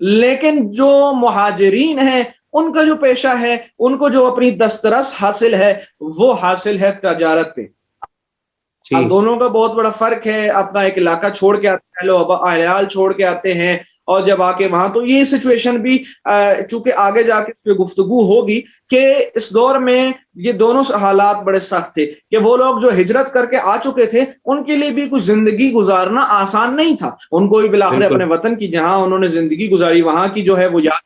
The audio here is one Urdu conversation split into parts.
لیکن جو مہاجرین ہیں ان کا جو پیشہ ہے، ان کو جو اپنی دسترس حاصل ہے وہ حاصل ہے تجارت پہ۔ اب دونوں کا بہت بڑا فرق ہے، اپنا ایک علاقہ چھوڑ کے آتے ہیں لوگ، عیال چھوڑ کے آتے ہیں، اور جب آ کے وہاں، تو یہ سچویشن بھی چونکہ آگے جا کے گفتگو ہوگی کہ اس دور میں یہ دونوں حالات بڑے سخت تھے کہ وہ لوگ جو ہجرت کر کے آ چکے تھے ان کے لیے بھی کچھ زندگی گزارنا آسان نہیں تھا، ان کو بھی بالآخر اپنے وطن کی جہاں انہوں نے زندگی گزاری وہاں کی جو ہے وہ یاد،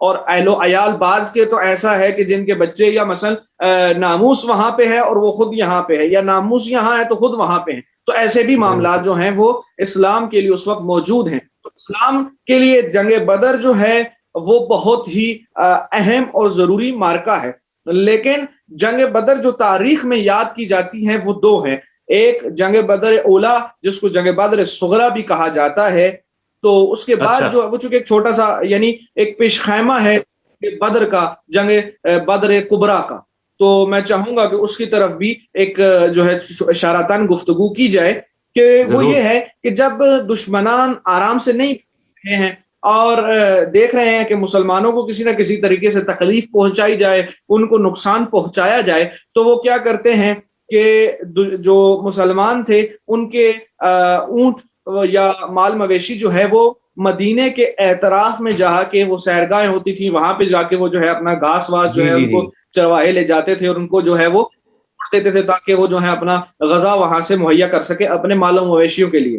اور اہل و عیال بعض کے تو ایسا ہے کہ جن کے بچے یا مثلا ناموس وہاں پہ ہے اور وہ خود یہاں پہ ہے، یا ناموس یہاں ہے تو خود وہاں پہ ہے، تو ایسے بھی معاملات جو ہیں وہ اسلام کے لیے اس وقت موجود ہیں۔ تو اسلام کے لیے جنگ بدر جو ہے وہ بہت ہی اہم اور ضروری معرکہ ہے، لیکن جنگ بدر جو تاریخ میں یاد کی جاتی ہیں وہ دو ہیں، ایک جنگ بدر اولا جس کو جنگ بدر صغرا بھی کہا جاتا ہے، تو اس کے بعد جو وہ چونکہ ایک چھوٹا سا یعنی ایک پیش خیمہ ہے بدر کا، جنگ بدر کبریٰ کا، تو میں چاہوں گا کہ اس کی طرف بھی ایک جو ہے اشارتاً گفتگو کی جائے کہ وہ یہ ہے کہ جب دشمنان آرام سے نہیں رہے ہیں اور دیکھ رہے ہیں کہ مسلمانوں کو کسی نہ کسی طریقے سے تکلیف پہنچائی جائے، ان کو نقصان پہنچایا جائے، تو وہ کیا کرتے ہیں کہ جو مسلمان تھے ان کے اونٹ یا مال مویشی جو ہے وہ مدینے کے اعتراف میں جا کے، وہ سیرگاہیں ہوتی تھی وہاں پہ جا کے وہ جو ہے اپنا گھاس واس جو ہے ان کو چرواہے لے جاتے تھے اور ان کو جو ہے وہ دیتے تھے تاکہ وہ جو ہے اپنا غذا وہاں سے مہیا کر سکے اپنے مال و مویشیوں کے لیے۔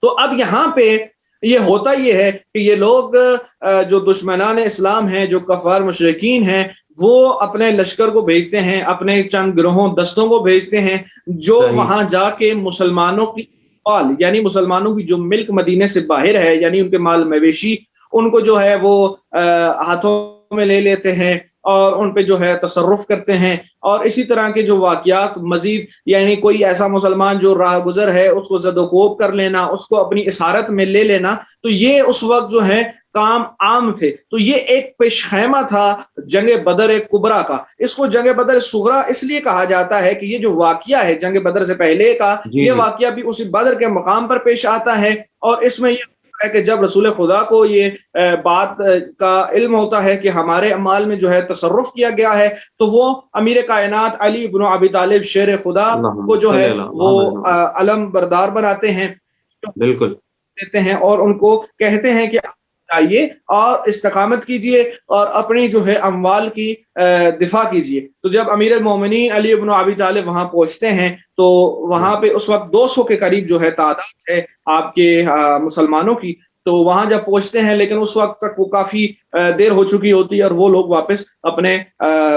تو اب یہاں پہ یہ ہوتا یہ ہے کہ یہ لوگ جو دشمنان اسلام ہیں، جو کفار مشرکین ہیں، وہ اپنے لشکر کو بھیجتے ہیں، اپنے چند گروہوں دستوں کو بھیجتے ہیں جو وہاں جا کے مسلمانوں کی یعنی مسلمانوں کی جو ملک مدینے سے باہر ہے، یعنی ان کے مال مویشی، ان کو جو ہے وہ ہاتھوں میں لے لیتے ہیں اور ان پہ جو ہے تصرف کرتے ہیں، اور اسی طرح کے جو واقعات مزید، یعنی کوئی ایسا مسلمان جو راہ گزر ہے اس کو زد و کوب کر لینا، اس کو اپنی اسارت میں لے لینا، تو یہ اس وقت جو ہے کام عام تھے۔ تو یہ ایک پیش خیمہ تھا جنگ بدر کبریٰ کا۔ اس کو جنگ بدر صغریٰ اس لیے کہا جاتا ہے کہ یہ جو واقعہ ہے جنگ بدر سے پہلے کا، یہ واقعہ بھی اسی بدر کے مقام پر پیش آتا ہے، اور اس میں یہ ہے کہ جب رسول خدا کو یہ بات کا علم ہوتا ہے کہ ہمارے اموال میں جو ہے تصرف کیا گیا ہے، تو وہ امیر کائنات علی بن ابی طالب شیر خدا کو جو ہے وہ علم بردار بناتے ہیں، بالکل دیتے ہیں، اور ان کو کہتے ہیں کہ آئیے اور استقامت کیجئے اور اپنی جو ہے اموال کی دفاع کیجئے۔ تو جب امیر المومنین علی بن ابی طالب وہاں پہنچتے ہیں تو وہاں پہ اس وقت 200 کے قریب جو ہے تعداد ہے آپ کے مسلمانوں کی، تو وہاں جب پہنچتے ہیں لیکن اس وقت تک وہ کافی دیر ہو چکی ہوتی ہے اور وہ لوگ واپس اپنے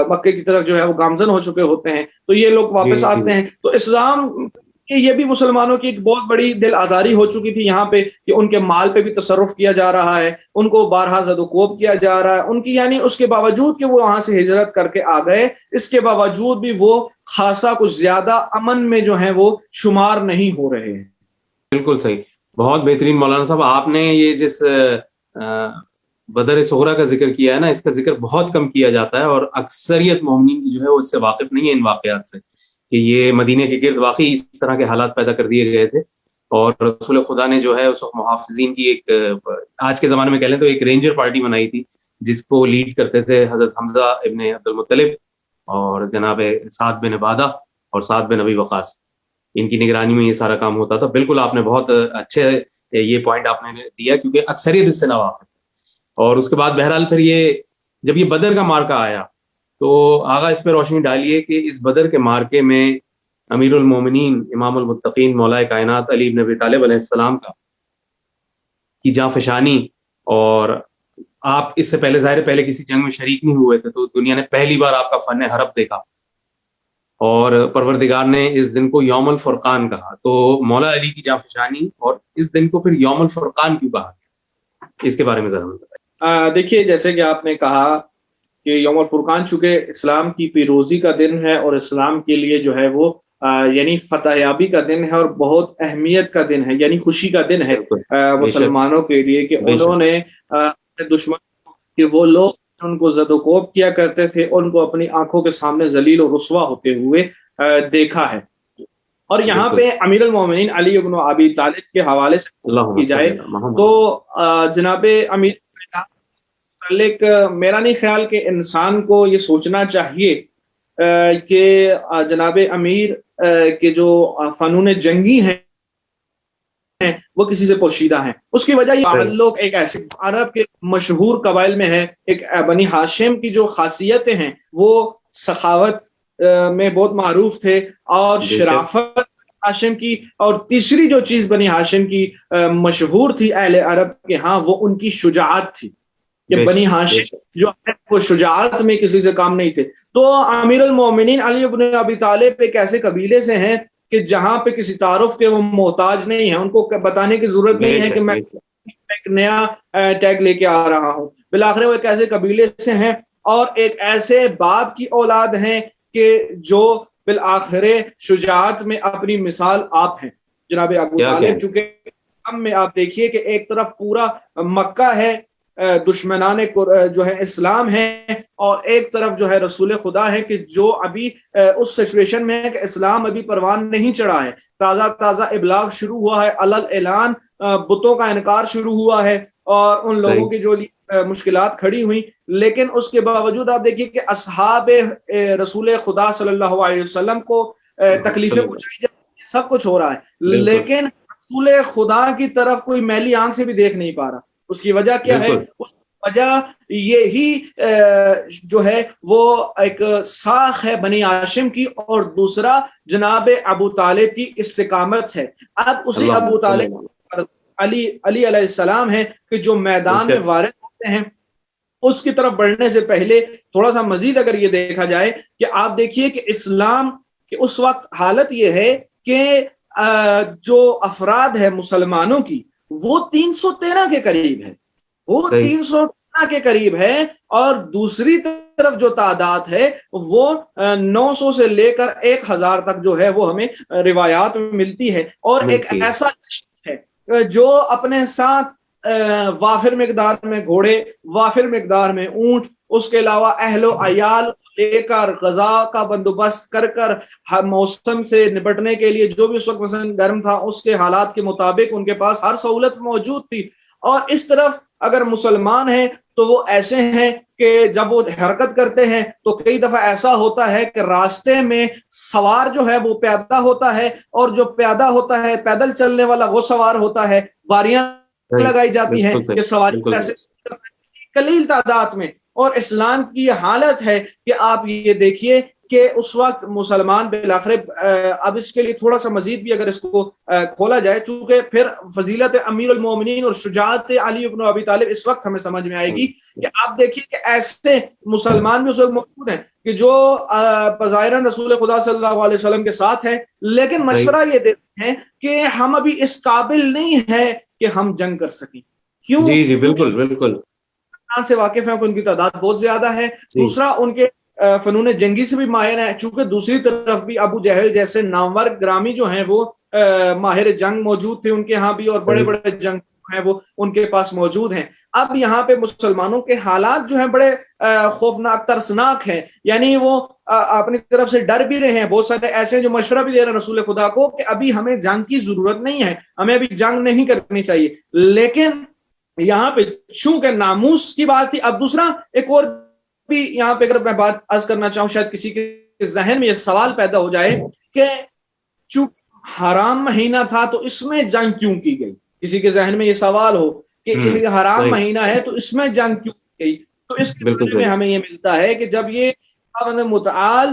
مکے کی طرف جو ہے وہ گامزن ہو چکے ہوتے ہیں، تو یہ لوگ واپس آتے ہیں۔ تو اسلام یہ بھی مسلمانوں کی ایک بہت بڑی دل آزاری ہو چکی تھی یہاں پہ کہ ان کے مال پہ بھی تصرف کیا جا رہا ہے، ان کو بارہا زد و کوب کیا جا رہا ہے ان کی، یعنی اس کے باوجود کہ وہ وہاں سے ہجرت کر کے آ گئے، اس کے باوجود بھی وہ خاصا کچھ زیادہ امن میں جو ہیں وہ شمار نہیں ہو رہے ہیں۔ بالکل صحیح، بہت بہترین مولانا صاحب، آپ نے یہ جس بدر صغریٰ کا ذکر کیا ہے نا، اس کا ذکر بہت کم کیا جاتا ہے اور اکثریت مومنین کی جو ہے وہ اس سے واقف نہیں ہے، ان واقعات سے، کہ یہ مدینے کے گرد واقعی اس طرح کے حالات پیدا کر دیے گئے تھے، اور رسول خدا نے جو ہے اس وقت محافظین کی ایک، آج کے زمانے میں کہہ لیں تو ایک رینجر پارٹی بنائی تھی جس کو لیڈ کرتے تھے حضرت حمزہ ابن عبد المطلب اور جناب سعد بن عبادہ اور سعد بن ابی وقاص، ان کی نگرانی میں یہ سارا کام ہوتا تھا۔ بالکل آپ نے بہت اچھے یہ پوائنٹ آپ نے دیا، کیونکہ اکثریت اس سے ناواقف ہے۔ اور اس کے بعد بہرحال پھر یہ جب یہ بدر کا مارکہ آیا تو آغا اس پہ روشنی ڈالیے کہ اس بدر کے مارکے میں امیر المومنین امام المتقین مولا کائنات علی بن ابی طالب علیہ السلام کی جاں فشانی، اور آپ اس سے پہلے ظاہر پہلے کسی جنگ میں شریک نہیں ہوئے تھے، تو دنیا نے پہلی بار آپ کا فن حرب دیکھا، اور پروردگار نے اس دن کو یوم الفرقان کہا۔ تو مولا علی کی جاں فشانی اور اس دن کو پھر یوم الفرقان کیوں کہا گیا، اس کے بارے میں ذرا بتائیں۔ دیکھیے، جیسے کہ آپ نے کہا کہ یوم الفرقان چونکہ اسلام کی پیروزی کا دن ہے اور اسلام کے لیے جو ہے وہ یعنی فتح یابی کا دن ہے اور بہت اہمیت کا دن ہے، یعنی خوشی کا دن ہے مسلمانوں کے لیے کہ انہوں نے دشمن کہ وہ لوگ ان کو زد و کوب کیا کرتے تھے، ان کو اپنی آنکھوں کے سامنے ذلیل و رسوا ہوتے ہوئے دیکھا ہے۔ اور یہاں پہ امیر المومنین علی بن ابی طالب کے حوالے سے کی جائے تو جناب امیر متعلق میرا نہیں خیال کہ انسان کو یہ سوچنا چاہیے کہ جناب امیر کے جو فنون جنگی ہیں وہ کسی سے پوشیدہ ہیں. اس کی وجہ یہ تعلق ایک ایسے عرب کے مشہور قبائل میں ہے. ایک بنی ہاشم کی جو خاصیتیں ہیں وہ سخاوت میں بہت معروف تھے اور شرافت ہاشم کی. اور تیسری جو چیز بنی ہاشم کی مشہور تھی اہل عرب کے ہاں وہ ان کی شجاعت تھی. کہ بنی ہاشم جو وہ شجاعت میں کسی سے کام نہیں تھے. تو امیر المومنین علی بن ابی طالب ایک ایسے قبیلے سے ہیں کہ جہاں پہ کسی تعارف کے وہ محتاج نہیں ہیں. ان کو بتانے کی ضرورت نہیں ہے کہ میں ایک نیا ٹیگ لے کے آ رہا ہوں. بالآخر وہ ایک ایسے قبیلے سے ہیں اور ایک ایسے باپ کی اولاد ہیں کہ جو بالآخر شجاعت میں اپنی مثال آپ ہیں جناب ابو طالب. چونکہ ہم میں آپ دیکھیے کہ ایک طرف پورا مکہ ہے دشمنان جو ہے اسلام ہے اور ایک طرف جو ہے رسول خدا ہے کہ جو ابھی اس سچویشن میں ہے کہ اسلام ابھی پروان نہیں چڑھا ہے. تازہ ابلاغ شروع ہوا ہے, علل اعلان بتوں کا انکار شروع ہوا ہے اور ان لوگوں کی جو مشکلات کھڑی ہوئی. لیکن اس کے باوجود آپ دیکھیے کہ اصحاب رسول خدا صلی اللہ علیہ وسلم کو تکلیفیں پہنچائی جا رہی ہیں, سب کچھ ہو رہا ہے لیکن رسول خدا کی طرف کوئی میلی آنکھ سے بھی دیکھ نہیں پا رہا. اس کی وجہ کیا ہے؟ اس وجہ یہی جو ہے وہ ایک ساخ ہے بنی ہاشم کی اور دوسرا جناب ابو طالب کی استقامت ہے. اب اسی ابو طالب علی علیہ السلام ہے کہ جو میدان میں وارد ہوتے ہیں. اس کی طرف بڑھنے سے پہلے تھوڑا سا مزید اگر یہ دیکھا جائے کہ آپ دیکھیے کہ اسلام کی اس وقت حالت یہ ہے کہ جو افراد ہے مسلمانوں کی وہ 313 کے قریب ہے, وہ 313 کے قریب ہے اور دوسری طرف جو تعداد ہے وہ 900 سے لے کر 1000 تک جو ہے وہ ہمیں روایات میں ملتی ہے. اور ایک ایسا ہے جو اپنے ساتھ وافر مقدار میں گھوڑے, وافر مقدار میں اونٹ, اس کے علاوہ اہل و عیال لے کر غذا کا بندوبست کر کر ہر موسم سے نپٹنے کے لیے جو بھی اس وقت مثلا گرم تھا اس کے حالات کے مطابق ان کے پاس ہر سہولت موجود تھی. اور اس طرف اگر مسلمان ہیں تو وہ ایسے ہیں کہ جب وہ حرکت کرتے ہیں تو کئی دفعہ ایسا ہوتا ہے کہ راستے میں سوار جو ہے وہ پیادہ ہوتا ہے اور جو پیادہ ہوتا ہے پیدل چلنے والا وہ سوار ہوتا ہے. واریاں لگائی جاتی ہیں کہ سواری قلیل تعداد میں. اور اسلام کی یہ حالت ہے کہ آپ یہ دیکھیے کہ اس وقت مسلمان بالآخر اب اس کے لیے تھوڑا سا مزید بھی اگر اس کو کھولا جائے, چونکہ پھر فضیلت امیر المومنین اور شجاعت علی بن ابی طالب اس وقت ہمیں سمجھ میں آئے گی کہ آپ دیکھیے کہ ایسے مسلمان بھی اس وقت موجود ہیں کہ جو بظاہراً رسول خدا صلی اللہ علیہ وسلم کے ساتھ ہیں لیکن مشورہ یہ دیتے ہیں کہ ہم ابھی اس قابل نہیں ہے کہ ہم جنگ کر سکیں. کیوں؟ جی بالکل بالکل سے واقف ہیں کہ ان کی تعداد بہت زیادہ ہے. دوسرا ان کے فنون جنگی سے بھی ماہر ہیں, چونکہ دوسری طرف بھی ابو جہل جیسے نامور گرامی جو ہیں وہ ماہر جنگ موجود تھے ان کے ہاں بھی, اور بڑے بڑے جنگ ہیں وہ ان کے پاس موجود ہیں. اب یہاں پہ مسلمانوں کے حالات جو ہیں بڑے خوفناک ترسناک ہیں, یعنی وہ اپنی طرف سے ڈر بھی رہے ہیں. بہت سارے ایسے جو مشورہ بھی دے رہے ہیں رسول خدا کو کہ ابھی ہمیں جنگ کی ضرورت نہیں ہے, ہمیں ابھی جنگ نہیں کرنی چاہیے. لیکن یہاں پہ چونکہ ناموس کی بات تھی. اب دوسرا ایک اور بھی یہاں پہ اگر میں بات عرض کرنا چاہوں, شاید کسی کے ذہن میں یہ سوال پیدا ہو جائے کہ چونکہ حرام مہینہ تھا تو اس میں جنگ کیوں کی گئی. کسی کے ذہن میں یہ سوال ہو کہ حرام مہینہ ہے تو اس میں جنگ کیوں کی گئی. تو اس کے بارے میں ہمیں یہ ملتا ہے کہ جب یہ متعال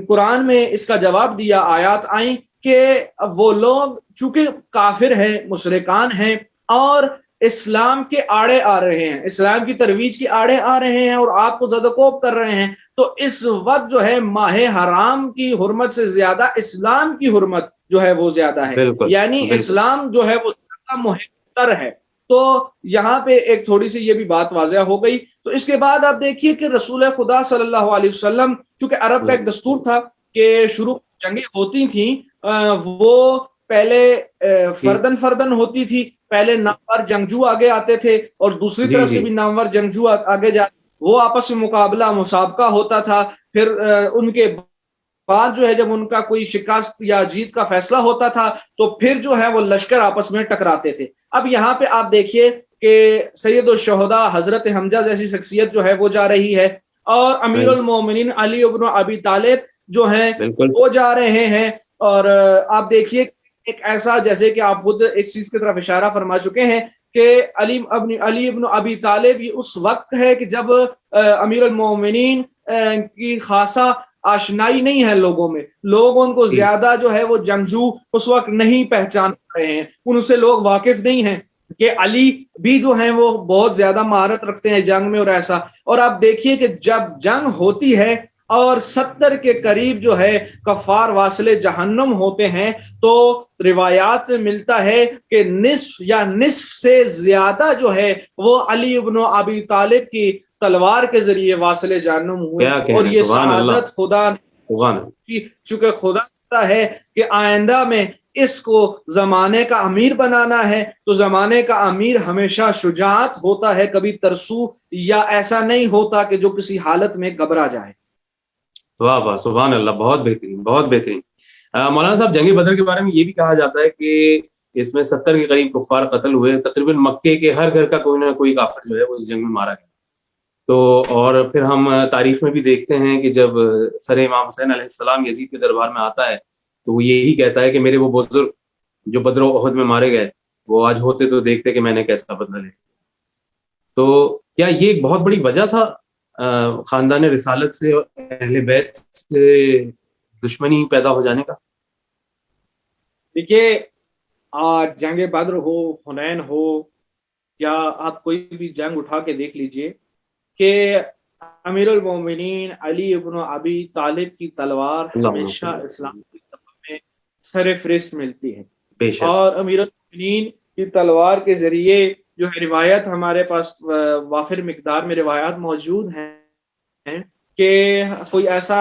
قرآن میں اس کا جواب دیا, آیات آئیں کہ وہ لوگ چونکہ کافر ہیں, مشرکان ہیں اور اسلام کے آڑے آ رہے ہیں, اسلام کی ترویج کے آڑے آ رہے ہیں اور آپ کو زد و کوب کر رہے ہیں, تو اس وقت جو ہے ماہ حرام کی حرمت سے زیادہ اسلام کی حرمت جو ہے وہ زیادہ ہے. یعنی اسلام جو ہے وہ زیادہ محتر ہے. تو یہاں پہ ایک تھوڑی سی یہ بھی بات واضح ہو گئی. تو اس کے بعد آپ دیکھیے کہ رسول خدا صلی اللہ علیہ وسلم, چونکہ عرب کا ایک دستور تھا کہ شروع جنگیں ہوتی تھیں وہ پہلے فردن ہوتی تھی. پہلے نامور جنگجو آگے آتے تھے اور دوسری طرف سے بھی نامور جنگجو آگے جاتے, وہ آپس میں مقابلہ مسابقہ ہوتا تھا. پھر ان کے بعد جو ہے جب ان کا کوئی شکست یا جیت کا فیصلہ ہوتا تھا تو پھر جو ہے وہ لشکر آپس میں ٹکراتے تھے. اب یہاں پہ آپ دیکھیے کہ سید الشہداء حضرت حمزہ جیسی شخصیت جو ہے وہ جا رہی ہے، اور امیر المومنین علی ابن ابی طالب جو ہیں وہ جا رہے ہیں. اور آپ دیکھیے ایک ایسا، جیسے کہ آپ خود اس چیز کی طرف اشارہ فرما چکے ہیں کہ علی ابن ابی طالب یہ اس وقت ہے کہ جب امیر المومنین کی خاصا آشنائی نہیں ہے لوگوں میں، لوگ ان کو زیادہ جو ہے وہ جنگجو اس وقت نہیں پہچان رہے ہیں، ان سے لوگ واقف نہیں ہیں کہ علی بھی جو ہیں وہ بہت زیادہ مہارت رکھتے ہیں جنگ میں اور ایسا. اور آپ دیکھیے کہ جب جنگ ہوتی ہے اور 70 کے قریب جو ہے کفار واصل جہنم ہوتے ہیں، تو روایات میں ملتا ہے کہ نصف یا نصف سے زیادہ جو ہے وہ علی ابن ابی طالب کی تلوار کے ذریعے واصل جہنم ہوئے. اور یہ شہادت خدا کی، چونکہ خدا چاہتا ہے کہ آئندہ میں اس کو زمانے کا امیر بنانا ہے، تو زمانے کا امیر ہمیشہ شجاعت ہوتا ہے، کبھی ترسو یا ایسا نہیں ہوتا کہ جو کسی حالت میں گھبرا جائے. واہ واہ، سبحان اللہ، بہت بہترین، بہت بہترین. مولانا صاحب، جنگ بدر کے بارے میں یہ بھی کہا جاتا ہے کہ اس میں 70 کے قریب کفار قتل ہوئے، تقریباً مکے کے ہر گھر کا کوئی نہ کوئی کافر جو ہے وہ اس جنگ میں مارا گیا. تو اور پھر ہم تاریخ میں بھی دیکھتے ہیں کہ جب سر امام حسین علیہ السلام یزید کے دربار میں آتا ہے تو وہ یہی کہتا ہے کہ میرے وہ بزرگ جو بدر و احد میں مارے گئے وہ آج ہوتے تو دیکھتے کہ میں نے کیسا بدلہ لیا. تو کیا یہ ایک بہت بڑی وجہ تھا خاندان رسالت سے اور اہل بیت سے دشمنی پیدا ہو جانے کا؟ دیکھیے، جنگ بدر ہو، حنین ہو، یا آپ کوئی بھی جنگ اٹھا کے دیکھ لیجئے کہ امیر المومنین علی ابن ابی طالب کی تلوار ہمیشہ اسلام کی طرف میں سر فہرست ملتی ہے. اور امیر المومنین کی تلوار کے ذریعے جو ہے روایت ہمارے پاس وافر مقدار میں روایات موجود ہیں کہ کوئی ایسا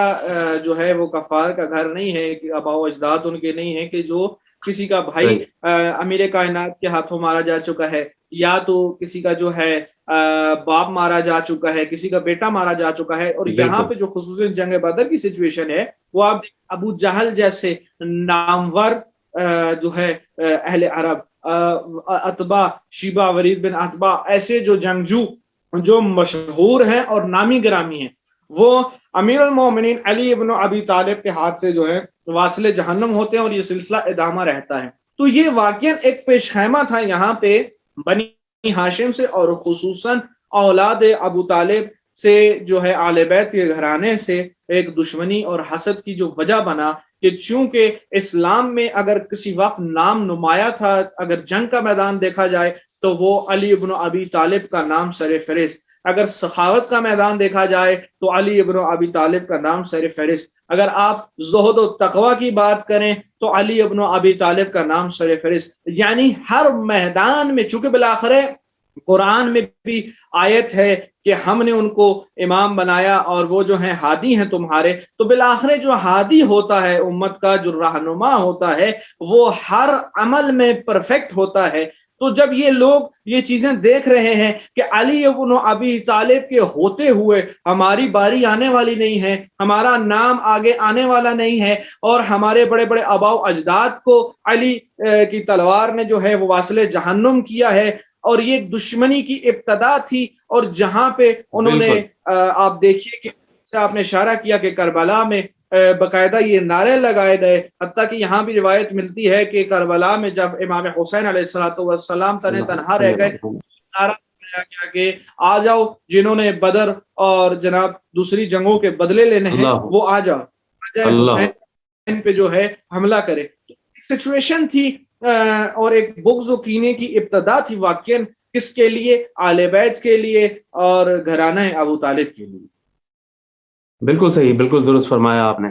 جو ہے وہ کفار کا گھر نہیں ہے کہ آباء و اجداد ان کے نہیں ہے کہ جو کسی کا بھائی امیر کائنات کے ہاتھوں مارا جا چکا ہے، یا تو کسی کا جو ہے باپ مارا جا چکا ہے، کسی کا بیٹا مارا جا چکا ہے. اور یہاں پہ جو خصوصاً جنگ بدر کی سچویشن ہے وہ آپ ابو جہل جیسے نامور جو ہے اہل عرب، اتبا شیبہ ولید بن اتبا، ایسے جو جنگجو جو مشہور ہیں اور نامی گرامی ہیں، وہ امیر المومنین علی ابن ابی طالب کے ہاتھ سے جو ہے واصل جہنم ہوتے ہیں، اور یہ سلسلہ ادامہ رہتا ہے. تو یہ واقعاً ایک پیش خیمہ تھا یہاں پہ بنی ہاشم سے، اور خصوصاً اولاد ابو طالب سے جو ہے آل بیت کے گھرانے سے ایک دشمنی اور حسد کی جو وجہ بنا کہ چونکہ اسلام میں اگر کسی وقت نام نمایاں تھا، اگر جنگ کا میدان دیکھا جائے تو وہ علی ابن ابی طالب کا نام سر فہرست، اگر سخاوت کا میدان دیکھا جائے تو علی ابن ابی طالب کا نام سر فہرست، اگر آپ زہد و تقوی کی بات کریں تو علی ابن ابی طالب کا نام سر فہرست. یعنی ہر میدان میں، چونکہ بالآخر قرآن میں بھی آیت ہے کہ ہم نے ان کو امام بنایا اور وہ جو ہیں ہادی ہیں تمہارے، تو بالآخر جو ہادی ہوتا ہے امت کا، جو رہنما ہوتا ہے، وہ ہر عمل میں پرفیکٹ ہوتا ہے. تو جب یہ لوگ یہ چیزیں دیکھ رہے ہیں کہ علی ابن ابی طالب کے ہوتے ہوئے ہماری باری آنے والی نہیں ہے، ہمارا نام آگے آنے والا نہیں ہے، اور ہمارے بڑے بڑے آباء و اجداد کو علی کی تلوار نے جو ہے وہ واصل جہنم کیا ہے، اور یہ دشمنی کی ابتدا تھی. اور جہاں پہ انہوں نے آپ دیکھیے کہ آپ نے اشارہ کیا کہ کربلا میں باقاعدہ یہ نعرے لگائے گئے، حتیٰ کہ یہاں بھی روایت ملتی ہے کہ کربلا میں جب امام حسین علیہ السلام تنہا رہ گئے، نعرہ لگایا گیا کہ آ جاؤ، جنہوں نے بدر اور جناب دوسری جنگوں کے بدلے لینے ہیں وہ آ جاؤ، حسین پہ جو ہے حملہ کرے. سچویشن تھی اور ایک بغض و کینے کی ابتدا تھی واقعاً، کس کے لیے؟ آل بیت کے لیے اور گھرانہ ابو طالب کے لیے. بالکل صحیح، بالکل درست فرمایا آپ نے.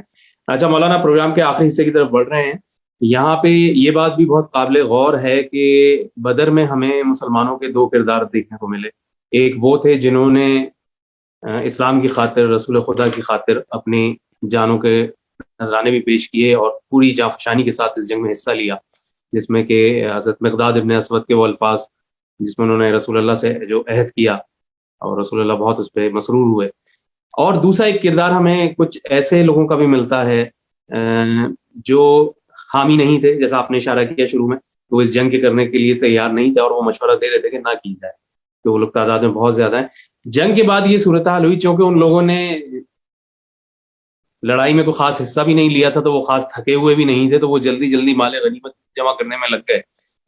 اچھا مولانا، پروگرام کے آخری حصے کی طرف بڑھ رہے ہیں. یہاں پہ یہ بات بھی بہت قابل غور ہے کہ بدر میں ہمیں مسلمانوں کے دو کردار دیکھنے کو ملے. ایک وہ تھے جنہوں نے اسلام کی خاطر، رسول خدا کی خاطر اپنی جانوں کے نذرانے بھی پیش کیے اور پوری جانفشانی کے ساتھ اس جنگ میں حصہ لیا، جس میں کہ حضرت مقداد ابن اسود کے وہ الفاظ جس میں انہوں نے رسول اللہ سے جو عہد کیا اور رسول اللہ بہت اس پہ مسرور ہوئے. اور دوسرا ایک کردار ہمیں کچھ ایسے لوگوں کا بھی ملتا ہے جو حامی نہیں تھے، جیسا آپ نے اشارہ کیا شروع میں تو وہ اس جنگ کے کرنے کے لیے تیار نہیں تھے اور وہ مشورہ دے رہے تھے کہ نہ کی جائے، کہ وہ لوگ تعداد میں بہت زیادہ ہیں۔ جنگ کے بعد یہ صورتحال ہوئی، چونکہ ان لوگوں نے لڑائی میں کوئی خاص حصہ بھی نہیں لیا تھا تو وہ خاص تھکے ہوئے بھی نہیں تھے، تو وہ جلدی جلدی مال غنیمت جمع کرنے میں لگ گئے۔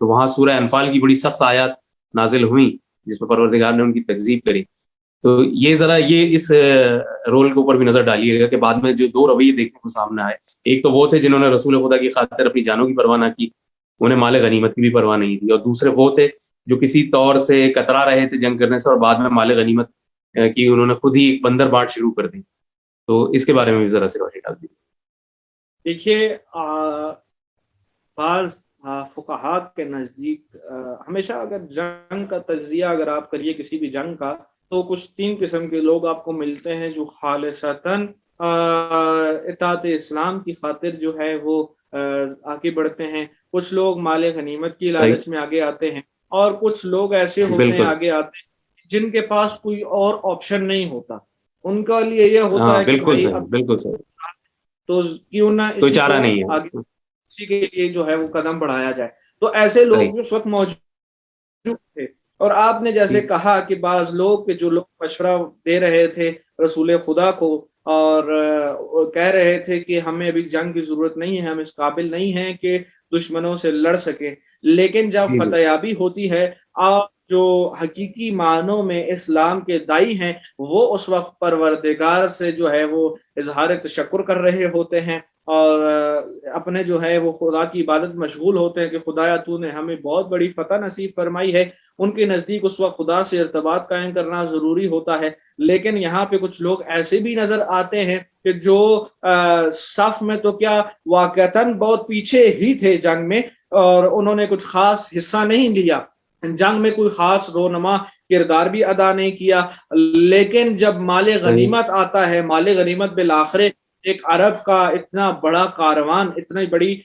تو وہاں سورہ انفال کی بڑی سخت آیات نازل ہوئیں جس پر پروردگار نے ان کی تکذیب کری۔ تو یہ ذرا یہ اس رول کے اوپر بھی نظر ڈالیے گا کہ بعد میں جو دو رویے دیکھنے کو سامنے آئے، ایک تو وہ تھے جنہوں نے رسول خدا کی خاطر اپنی جانوں کی پرواہ نہ کی، انہیں مال غنیمت کی بھی پرواہ نہیں تھی، اور دوسرے وہ تھے جو کسی طور سے کترا رہے تھے جنگ کرنے سے اور بعد میں مال غنیمت کی انہوں نے خود ہی ایک بندر بانٹ شروع کر دی۔ تو اس کے بارے میں بھی ذرا سے روشنی ڈال دیجیے۔ دیکھیے، بعض فقہات کے نزدیک ہمیشہ اگر جنگ کا تجزیہ اگر آپ کریے کسی بھی جنگ کا، تو کچھ تین قسم کے لوگ آپ کو ملتے ہیں جو خالصتاً اطاعت اسلام کی خاطر جو ہے وہ آگے بڑھتے ہیں، کچھ لوگ مال غنیمت کی لالچ میں آگے آتے ہیں، اور کچھ لوگ ایسے ہوتے ہیں آگے آتے ہیں جن کے پاس کوئی اور آپشن نہیں ہوتا، ان کا لیے یہ ہوتا ہے کہ بھائی بالکل صحیح، تو کیوں نہ کوئی چارہ نہیں ہے، آگے اسی کے لیے جو ہے وہ قدم بڑھایا جائے۔ تو ایسے لوگ اس وقت موجود تھے، اور آپ نے جیسے کہا کہ بعض لوگ جو لوگ مشورہ دے رہے تھے رسول خدا کو اور کہہ رہے تھے کہ ہمیں ابھی جنگ کی ضرورت نہیں ہے، ہم اس قابل نہیں ہیں کہ دشمنوں سے لڑ سکیں، لیکن جب فتح یابی ہوتی ہے، آپ جو حقیقی معنوں میں اسلام کے دائی ہیں وہ اس وقت پروردگار سے جو ہے وہ اظہار تشکر کر رہے ہوتے ہیں اور اپنے جو ہے وہ خدا کی عبادت مشغول ہوتے ہیں کہ خدایا تو نے ہمیں بہت بڑی فتح نصیب فرمائی ہے۔ ان کے نزدیک اس وقت خدا سے ارتباط قائم کرنا ضروری ہوتا ہے، لیکن یہاں پہ کچھ لوگ ایسے بھی نظر آتے ہیں کہ جو صف میں تو کیا واقعتاً بہت پیچھے ہی تھے جنگ میں، اور انہوں نے کچھ خاص حصہ نہیں لیا جنگ میں، کوئی خاص رونما کردار بھی ادا نہیں کیا، لیکن جب مال غنیمت آتا ہے، مال غنیمت بالآخر ایک عرب کا اتنا بڑا کاروان، اتنی بڑی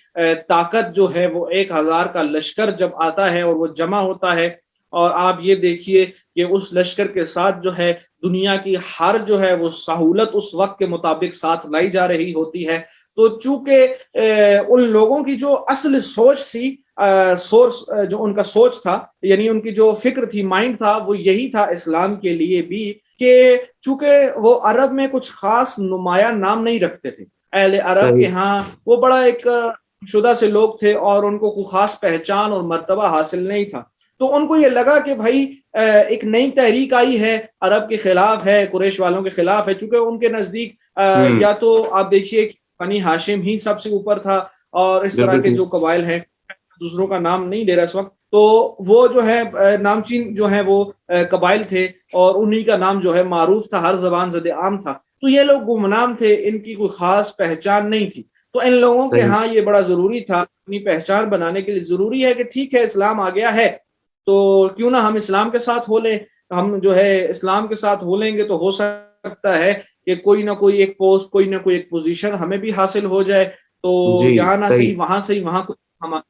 طاقت جو ہے وہ 1000 کا لشکر جب آتا ہے اور وہ جمع ہوتا ہے، اور آپ یہ دیکھیے کہ اس لشکر کے ساتھ جو ہے دنیا کی ہر جو ہے وہ سہولت اس وقت کے مطابق ساتھ لائی جا رہی ہوتی ہے، تو چونکہ ان لوگوں کی جو اصل سوچ تھی، سورس جو ان کا سوچ تھا، یعنی ان کی جو فکر تھی، مائنڈ تھا، وہ یہی تھا اسلام کے لیے بھی کہ چونکہ وہ عرب میں کچھ خاص نمایاں نام نہیں رکھتے تھے، اہل عرب کے ہاں وہ بڑا ایک شدہ سے لوگ تھے اور ان کو کوئی خاص پہچان اور مرتبہ حاصل نہیں تھا، تو ان کو یہ لگا کہ بھائی ایک نئی تحریک آئی ہے، عرب کے خلاف ہے، قریش والوں کے خلاف ہے، چونکہ ان کے نزدیک یا تو آپ دیکھیے بنی ہاشم ہی سب سے اوپر تھا، اور اس طرح کے جو قبائل ہیں، دوسروں کا نام نہیں لے رہا اس وقت، تو وہ جو ہے نامچین جو ہے وہ قبائل تھے اور انہی کا نام جو ہے معروف تھا، ہر زبان زد عام تھا، تو یہ لوگ گمنام تھے، ان کی کوئی خاص پہچان نہیں تھی، تو ان لوگوں کے ہاں یہ بڑا ضروری تھا، اپنی پہچان بنانے کے لیے ضروری ہے کہ ٹھیک ہے اسلام آ گیا ہے تو کیوں نہ ہم اسلام کے ساتھ ہو لیں، ہم جو ہے اسلام کے ساتھ ہو لیں گے تو ہو سکتا ہے کہ کوئی نہ کوئی ایک پوسٹ، کوئی نہ کوئی ایک پوزیشن ہمیں بھی حاصل ہو جائے، تو یہاں نہ صحیح وہاں صحیح وہاں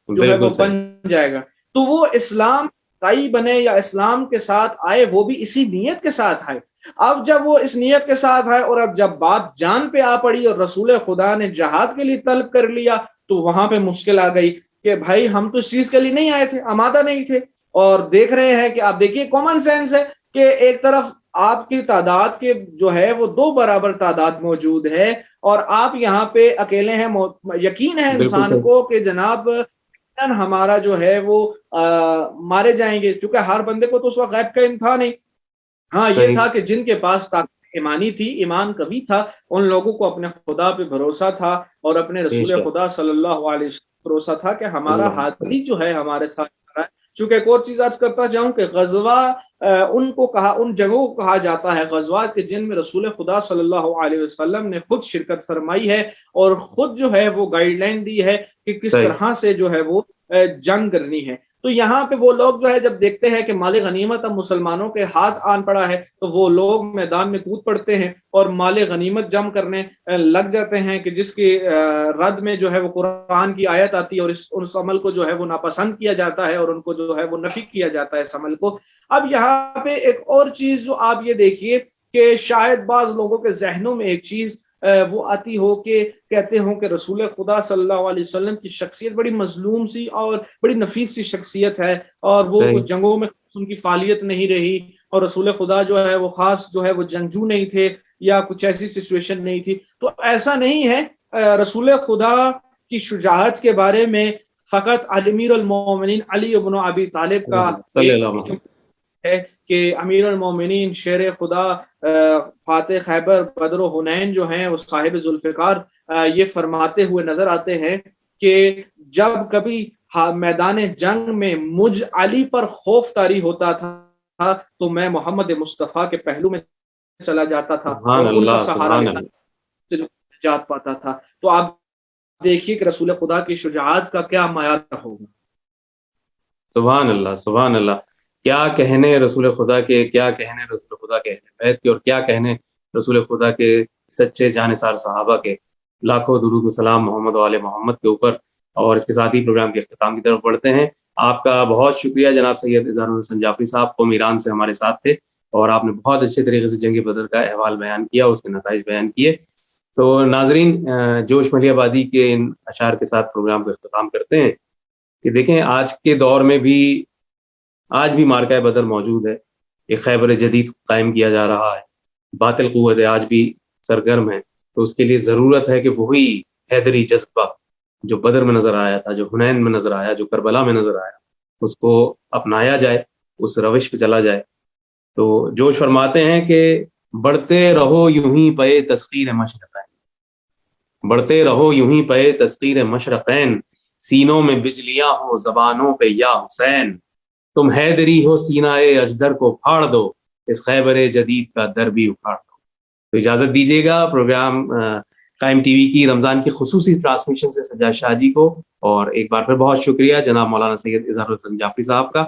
جو ہے وہ بن جائے گا، تو وہ اسلام دائی بنے یا اسلام کے ساتھ آئے، وہ بھی اسی نیت کے ساتھ آئے۔ اب جب وہ اس نیت کے ساتھ آئے اور اب جب بات جان پہ آ پڑی اور رسول خدا نے جہاد کے لیے طلب کر لیا، تو وہاں پہ مشکل آ گئی کہ بھائی ہم تو اس چیز کے لیے نہیں آئے تھے، آمادہ نہیں تھے، اور دیکھ رہے ہیں کہ آپ دیکھیے کامن سینس ہے کہ ایک طرف آپ کی تعداد کے جو ہے وہ 2 برابر تعداد موجود ہے اور آپ یہاں پہ اکیلے ہیں، یقین ہے انسان کو کہ جناب ہمارا جو ہے وہ مارے جائیں گے، کیونکہ ہر بندے کو تو اس وقت غیب کا علم تھا نہیں، ہاں یہ تھا کہ جن کے پاس طاقت ایمانی تھی، ایمان کبھی تھا، ان لوگوں کو اپنے خدا پہ بھروسہ تھا اور اپنے رسول خدا صلی اللہ علیہ وسلم بھروسہ تھا کہ ہمارا ہادی جو ہے ہمارے ساتھ، چونکہ ایک اور چیز آج کرتا جاؤں کہ غزوہ ان کو کہا، ان جگہوں کو کہا جاتا ہے غزوات کے جن میں رسول خدا صلی اللہ علیہ وسلم نے خود شرکت فرمائی ہے اور خود جو ہے وہ گائیڈ لائن دی ہے کہ کس طرح سے جو ہے وہ جنگ کرنی ہے۔ تو یہاں پہ وہ لوگ جو ہے جب دیکھتے ہیں کہ مال غنیمت اب مسلمانوں کے ہاتھ آن پڑا ہے تو وہ لوگ میدان میں کود پڑتے ہیں اور مال غنیمت جمع کرنے لگ جاتے ہیں کہ جس کی رد میں جو ہے وہ قرآن کی آیت آتی ہے اور اس عمل کو جو ہے وہ ناپسند کیا جاتا ہے اور ان کو جو ہے وہ نفی کیا جاتا ہے اس عمل کو۔ اب یہاں پہ ایک اور چیز جو آپ یہ دیکھیے کہ شاید بعض لوگوں کے ذہنوں میں ایک چیز وہ آتی ہو کہ کہتے ہوں کہ رسول خدا صلی اللہ علیہ وسلم کی شخصیت بڑی مظلوم سی اور بڑی نفیس سی شخصیت ہے، اور وہ صحیح، کچھ جنگوں میں ان کی فعالیت نہیں رہی، اور رسول خدا جو ہے وہ خاص جو ہے وہ جنگجو نہیں تھے، یا کچھ ایسی سچویشن نہیں تھی. تو ایسا نہیں ہے. رسول خدا کی شجاعت کے بارے میں فقط امیر المومنین علی ابن ابی طالب کا صلی ایک اللہ علیہ ہے کہ امیر المومنین شیر خدا فاتح خیبر بدر و حنین جو ہیں وہ صاحب ذوالفقار یہ فرماتے ہوئے نظر آتے ہیں کہ جب کبھی میدان جنگ میں مجھ علی پر خوف طاری ہوتا تھا تو میں محمد مصطفیٰ کے پہلو میں چلا جاتا تھا سبحان اور ان کا اللہ، سہارا سبحان لیتا اللہ، سے جات پاتا تھا. تو آپ دیکھیے کہ رسول خدا کی شجاعت کا کیا معیار ہوگا. سبحان اللہ، سبحان اللہ. کیا کہنے رسول خدا کے، کیا کہنے رسول خدا کے اہل بیت کے، اور کیا کہنے رسول خدا کے سچے جانثار صحابہ کے. لاکھوں درود و سلام محمد و آل محمد کے اوپر. اور اس کے ساتھ ہی پروگرام کے اختتام کی طرف بڑھتے ہیں. آپ کا بہت شکریہ جناب سید اظہار الحسن جعفری صاحب، قوم ایران سے ہمارے ساتھ تھے، اور آپ نے بہت اچھے طریقے سے جنگ بدر کا احوال بیان کیا، اس کے نتائج بیان کیے. تو ناظرین، جوش ملیح آبادی کے ان اشعار کے ساتھ پروگرام کو اختتام کرتے ہیں کہ دیکھیں آج کے دور میں بھی، آج بھی مارکہ بدر موجود ہے، ایک خیبر جدید قائم کیا جا رہا ہے، باطل قوت آج بھی سرگرم ہے. تو اس کے لیے ضرورت ہے کہ وہی حیدری جذبہ جو بدر میں نظر آیا تھا، جو حنین میں نظر آیا، جو کربلا میں نظر آیا، اس کو اپنایا جائے، اس روش پہ چلا جائے. تو جوش فرماتے ہیں کہ بڑھتے رہو یوں ہی پے تسخیر مشرقین، بڑھتے رہو یوں ہی پے تسخیر مشرقین، سینوں میں بجلیاں ہو زبانوں پہ یا حسین، تم حیدری ہو سینہ اجدر کو پھاڑ دو، اس خیبر جدید کا در بھی اکھاڑ دو. تو اجازت دیجیے گا پروگرام قائم ٹی وی کی رمضان کی خصوصی ٹرانسمیشن سے سجاد شاہ جی کو، اور ایک بار پھر بہت شکریہ جناب مولانا سید اظہار الحسن جعفری صاحب کا.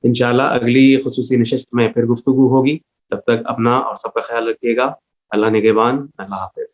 انشاءاللہ اگلی خصوصی نشست میں پھر گفتگو ہوگی. تب تک اپنا اور سب کا خیال رکھیے گا. اللہ نگہبان. اللہ حافظ.